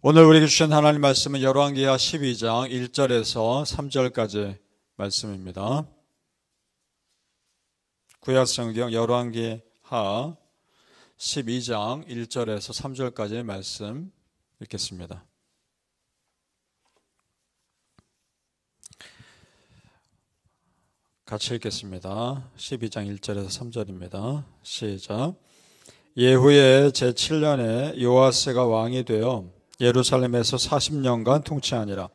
오늘 우리에게 주신 하나님 말씀은 열왕기하 12장 1절에서 3절까지 말씀입니다. 구약성경 열왕기하 12장 1절에서 3절까지 말씀 읽겠습니다. 같이 읽겠습니다. 12장 1절에서 3절입니다. 시작. 예후의 제7년에 요아스가 왕이 되어 예루살렘에서 40년간 통치하니라.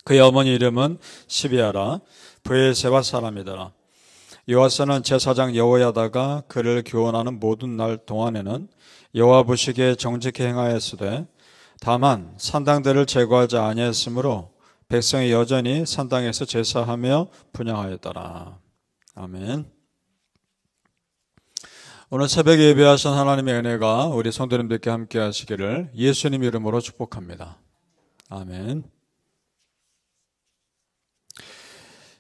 그의 어머니 이름은 시비아라 브엘세바 사람이더라. 요아스는 제사장 여호야다가 그를 교훈하는 모든 날 동안에는 여호와 보시기에 정직히 행하였으되 다만 산당들을 제거하지 아니하였으므로 백성이 여전히 산당에서 제사하며 분향하였더라. 아멘. 오늘 새벽에 예배하신 하나님의 은혜가 우리 성도님들께 함께 하시기를 예수님 이름으로 축복합니다. 아멘.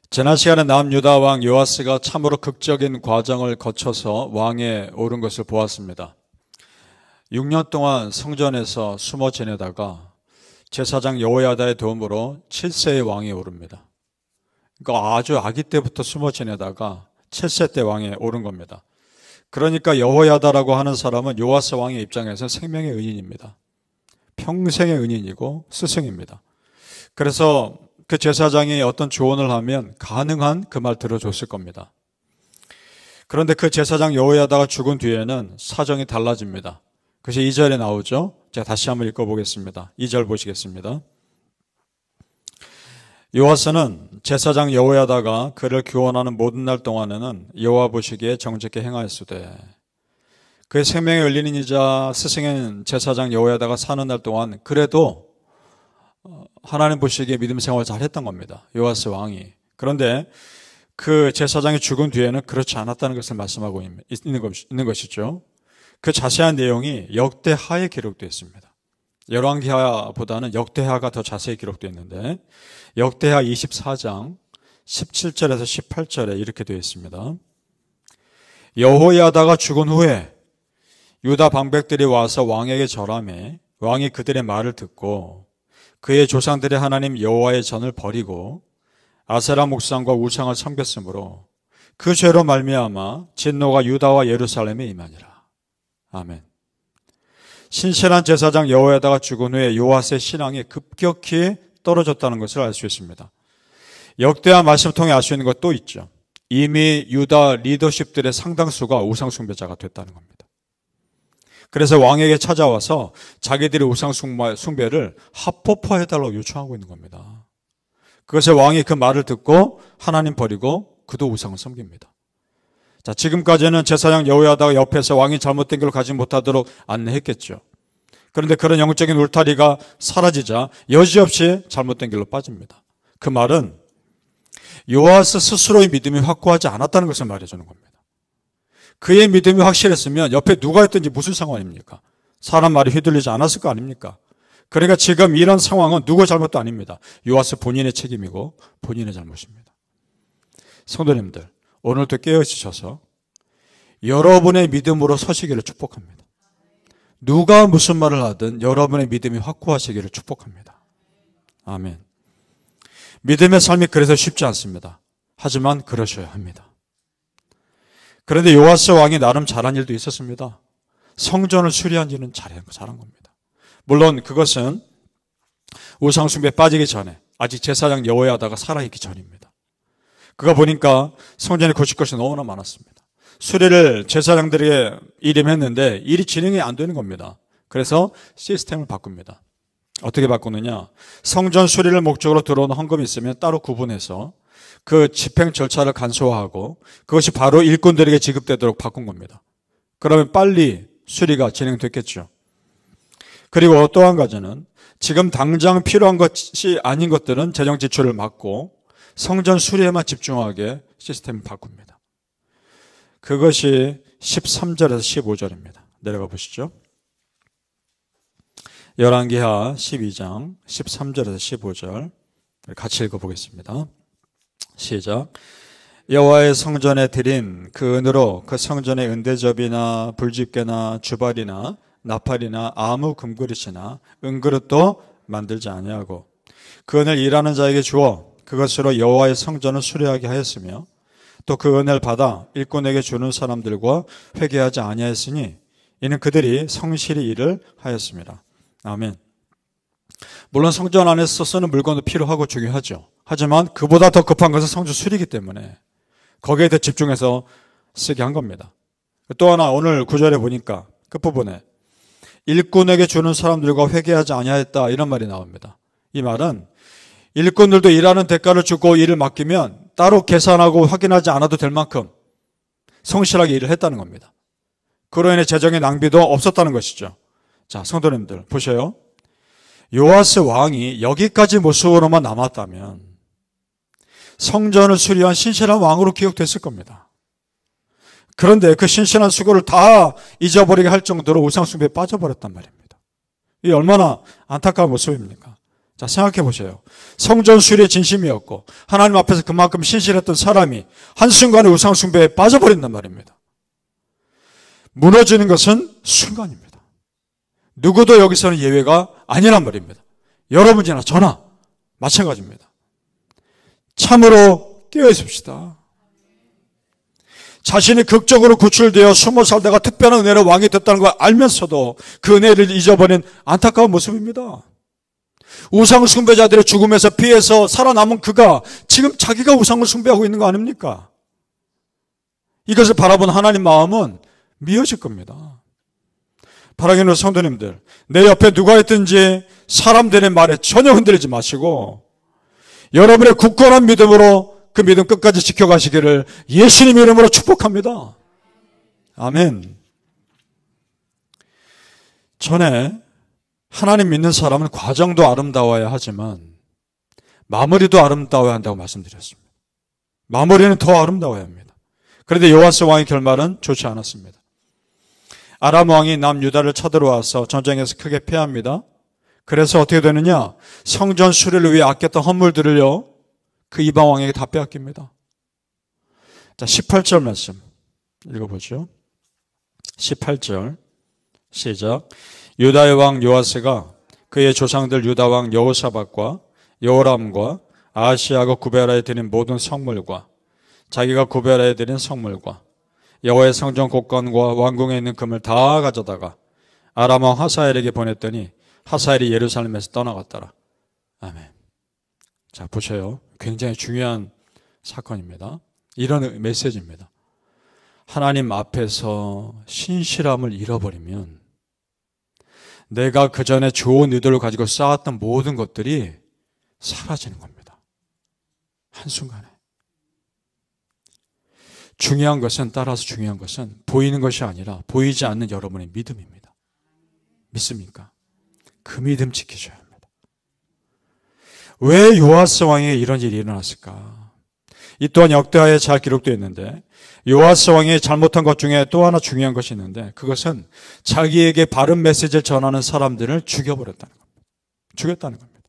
지난 시간에 남유다 왕 요아스가 참으로 극적인 과정을 거쳐서 왕에 오른 것을 보았습니다. 6년 동안 성전에서 숨어 지내다가 제사장 여호야다의 도움으로 7세의 왕이 오릅니다. 그러니까 아주 아기 때부터 숨어 지내다가 7세 때 왕에 오른 겁니다. 그러니까 여호야다라고 하는 사람은 요아스 왕의 입장에서 생명의 은인입니다. 평생의 은인이고 스승입니다. 그래서 그 제사장이 어떤 조언을 하면 가능한 그 말 들어줬을 겁니다. 그런데 그 제사장 여호야다가 죽은 뒤에는 사정이 달라집니다. 그것이 2절에 나오죠. 제가 다시 한번 읽어보겠습니다. 2절 보시겠습니다. 요아스는 제사장 여호야다가 그를 교훈하는 모든 날 동안에는 여호와 보시기에 정직히 행하였으되 그의 생명의 은인이자 스승인 제사장 여호야다가 사는 날 동안 그래도 하나님 보시기에 믿음 생활을 잘했던 겁니다. 요아스 왕이. 그런데 그 제사장이 죽은 뒤에는 그렇지 않았다는 것을 말씀하고 있는 것이죠. 그 자세한 내용이 역대하에 기록되어 있습니다. 열왕기하보다는 역대하가 더 자세히 기록되어 있는데 역대하 24장 17절에서 18절에 이렇게 되어 있습니다. 여호야다가 죽은 후에 유다 방백들이 와서 왕에게 절하매 왕이 그들의 말을 듣고 그의 조상들의 하나님 여호와의 전을 버리고 아세라 목상과 우상을 섬겼으므로 그 죄로 말미암아 진노가 유다와 예루살렘에 임하니라. 아멘. 신실한 제사장 여호야다가 죽은 후에 요아스의 신앙이 급격히 떨어졌다는 것을 알 수 있습니다. 역대하 말씀을 통해 알 수 있는 것도 있죠. 이미 유다 리더십들의 상당수가 우상숭배자가 됐다는 겁니다. 그래서 왕에게 찾아와서 자기들의 우상숭배를 합법화해달라고 요청하고 있는 겁니다. 그것에 왕이 그 말을 듣고 하나님 버리고 그도 우상을 섬깁니다. 자, 지금까지는 제사장 여호야다가 옆에서 왕이 잘못된 길로 가지 못하도록 안내했겠죠. 그런데 그런 영적인 울타리가 사라지자 여지없이 잘못된 길로 빠집니다. 그 말은 요아스 스스로의 믿음이 확고하지 않았다는 것을 말해주는 겁니다. 그의 믿음이 확실했으면 옆에 누가 있든지 무슨 상관입니까? 사람 말이 휘둘리지 않았을 거 아닙니까? 그러니까 지금 이런 상황은 누구의 잘못도 아닙니다. 요아스 본인의 책임이고 본인의 잘못입니다. 성도님들, 오늘도 깨어있으셔서 여러분의 믿음으로 서시기를 축복합니다. 누가 무슨 말을 하든 여러분의 믿음이 확고하시기를 축복합니다. 아멘. 믿음의 삶이 그래서 쉽지 않습니다. 하지만 그러셔야 합니다. 그런데 요아스 왕이 나름 잘한 일도 있었습니다. 성전을 수리한 일은 잘한 겁니다. 물론 그것은 우상숭배에 빠지기 전에 아직 제사장 여호야다가 살아있기 전입니다. 그가 보니까 성전에 고칠 것이 너무나 많았습니다. 수리를 제사장들에게 일임했는데 일이 진행이 안 되는 겁니다. 그래서 시스템을 바꿉니다. 어떻게 바꾸느냐? 성전 수리를 목적으로 들어오는 헌금이 있으면 따로 구분해서 그 집행 절차를 간소화하고 그것이 바로 일꾼들에게 지급되도록 바꾼 겁니다. 그러면 빨리 수리가 진행됐겠죠. 그리고 또 한 가지는 지금 당장 필요한 것이 아닌 것들은 재정 지출을 막고 성전 수리에만 집중하게 시스템을 바꿉니다. 그것이 13절에서 15절입니다. 내려가 보시죠. 열왕기하 12장 13절에서 15절 같이 읽어보겠습니다. 시작. 여호와의 성전에 드린 그 은으로 그 성전의 은대접이나 불집게나 주발이나 나팔이나 아무 금그릇이나 은그릇도 만들지 아니하고 그 은혜를 일하는 자에게 주어 그것으로 여호와의 성전을 수리하게 하였으며 또 그 은혜를 받아 일꾼에게 주는 사람들과 회개하지 아니하였으니 이는 그들이 성실히 일을 하였습니다. 아멘. 물론 성전 안에서 쓰는 물건도 필요하고 중요하죠. 하지만 그보다 더 급한 것은 성전 수리이기 때문에 거기에 더 집중해서 쓰게 한 겁니다. 또 하나 오늘 구절에 보니까 끝부분에 일꾼에게 주는 사람들과 회개하지 아니하였다 이런 말이 나옵니다. 이 말은 일꾼들도 일하는 대가를 주고 일을 맡기면 따로 계산하고 확인하지 않아도 될 만큼 성실하게 일을 했다는 겁니다. 그로 인해 재정의 낭비도 없었다는 것이죠. 자, 성도님들 보셔요. 요아스 왕이 여기까지 모습으로만 남았다면 성전을 수리한 신실한 왕으로 기억됐을 겁니다. 그런데 그 신실한 수고를 다 잊어버리게 할 정도로 우상숭배에 빠져버렸단 말입니다. 이게 얼마나 안타까운 모습입니까? 자, 생각해 보세요. 성전 수리의 진심이었고 하나님 앞에서 그만큼 신실했던 사람이 한순간에 우상숭배에 빠져버린단 말입니다. 무너지는 것은 순간입니다. 누구도 여기서는 예외가 아니란 말입니다. 여러분이나 저나 마찬가지입니다. 참으로 깨어 있읍시다. 자신이 극적으로 구출되어 20살 때가 특별한 은혜로 왕이 됐다는 걸 알면서도 그 은혜를 잊어버린 안타까운 모습입니다. 우상 숭배자들의 죽음에서 피해서 살아남은 그가 지금 자기가 우상을 숭배하고 있는 거 아닙니까? 이것을 바라본 하나님 마음은 미어질 겁니다. 바라기는 성도님들, 내 옆에 누가 있든지 사람들의 말에 전혀 흔들리지 마시고 여러분의 굳건한 믿음으로 그 믿음 끝까지 지켜가시기를 예수님 이름으로 축복합니다. 아멘. 전에 하나님 믿는 사람은 과정도 아름다워야 하지만 마무리도 아름다워야 한다고 말씀드렸습니다. 마무리는 더 아름다워야 합니다. 그런데 요아스 왕의 결말은 좋지 않았습니다. 아람 왕이 남유다를 쳐들어와서 전쟁에서 크게 패합니다. 그래서 어떻게 되느냐? 성전 수리를 위해 아꼈던 헌물들을요, 그 이방 왕에게 다 빼앗깁니다. 자, 18절 말씀 읽어보죠. 18절 시작. 유다의 왕 요아스가 그의 조상들 유다 왕 여호사밧과 여호람과 아하시야가 구별하여 드린 모든 성물과 자기가 구별하여 드린 성물과 여호와의 성전 곳간과 왕궁에 있는 금을 다 가져다가 아람 왕 하사엘에게 보냈더니 하사엘이 예루살렘에서 떠나갔더라. 아멘. 자, 보세요. 굉장히 중요한 사건입니다. 이런 메시지입니다. 하나님 앞에서 신실함을 잃어버리면 내가 그 전에 좋은 의도를 가지고 쌓았던 모든 것들이 사라지는 겁니다. 한순간에. 중요한 것은, 따라서 중요한 것은 보이는 것이 아니라 보이지 않는 여러분의 믿음입니다. 믿습니까? 그 믿음 지키셔야 합니다. 왜 요아스 왕에게 이런 일이 일어났을까? 이 또한 역대하에 잘 기록되어 있는데 요아스 왕이 잘못한 것 중에 또 하나 중요한 것이 있는데 그것은 자기에게 바른 메시지를 전하는 사람들을 죽여버렸다는 겁니다. 죽였다는 겁니다.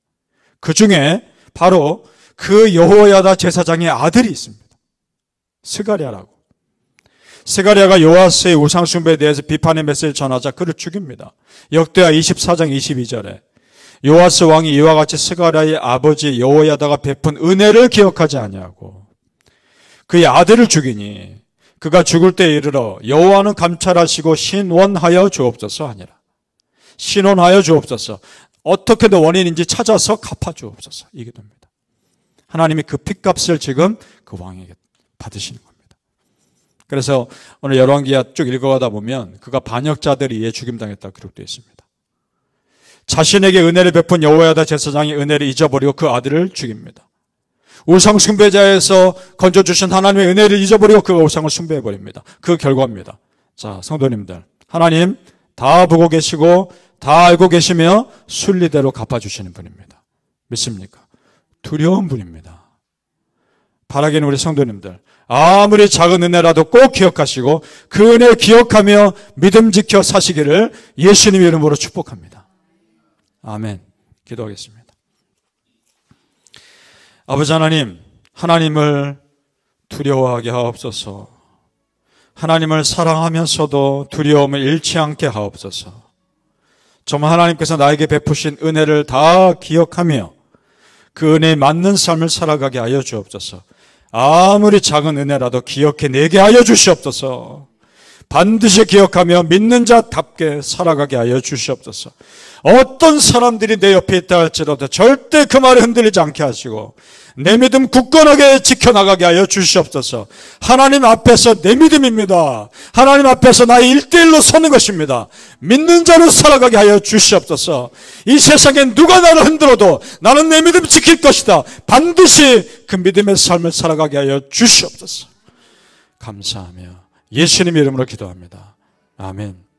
그 중에 바로 그 여호야다 제사장의 아들이 있습니다. 스가랴라고. 스가랴가 요아스의 우상숭배에 대해서 비판의 메시지를 전하자 그를 죽입니다. 역대하 24장 22절에 요아스 왕이 이와 같이 스가랴의 아버지 여호야다가 베푼 은혜를 기억하지 아니하고 그의 아들을 죽이니 그가 죽을 때에 이르러 여호와는 감찰하시고 신원하여 주옵소서 하니라. 신원하여 주옵소서. 어떻게든 원인인지 찾아서 갚아 주옵소서. 이게 됩니다. 하나님이 그 핏값을 지금 그 왕에게 받으시는 겁니다. 그래서 오늘 열왕기하 쭉 읽어가다 보면 그가 반역자들에 의해 죽임당했다고 기록되어 있습니다. 자신에게 은혜를 베푼 여호야다 제사장이 은혜를 잊어버리고 그 아들을 죽입니다. 우상 숭배자에서 건져주신 하나님의 은혜를 잊어버리고 그 우상을 숭배해버립니다. 그 결과입니다. 자, 성도님들, 하나님 다 보고 계시고 다 알고 계시며 순리대로 갚아주시는 분입니다. 믿습니까? 두려운 분입니다. 바라기는 우리 성도님들, 아무리 작은 은혜라도 꼭 기억하시고 그 은혜 기억하며 믿음 지켜 사시기를 예수님 이름으로 축복합니다. 아멘. 기도하겠습니다. 아버지 하나님, 하나님을 두려워하게 하옵소서. 하나님을 사랑하면서도 두려움을 잃지 않게 하옵소서. 정말 하나님께서 나에게 베푸신 은혜를 다 기억하며 그 은혜에 맞는 삶을 살아가게 하여 주옵소서. 아무리 작은 은혜라도 기억해내게 하여 주시옵소서. 반드시 기억하며 믿는 자답게 살아가게 하여 주시옵소서. 어떤 사람들이 내 옆에 있다 할지라도 절대 그 말에 흔들리지 않게 하시고 내 믿음 굳건하게 지켜나가게 하여 주시옵소서. 하나님 앞에서 내 믿음입니다. 하나님 앞에서 나의 1대1로 서는 것입니다. 믿는 자로 살아가게 하여 주시옵소서. 이 세상에 누가 나를 흔들어도 나는 내 믿음 지킬 것이다. 반드시 그 믿음의 삶을 살아가게 하여 주시옵소서. 감사하며 예수님의 이름으로 기도합니다. 아멘.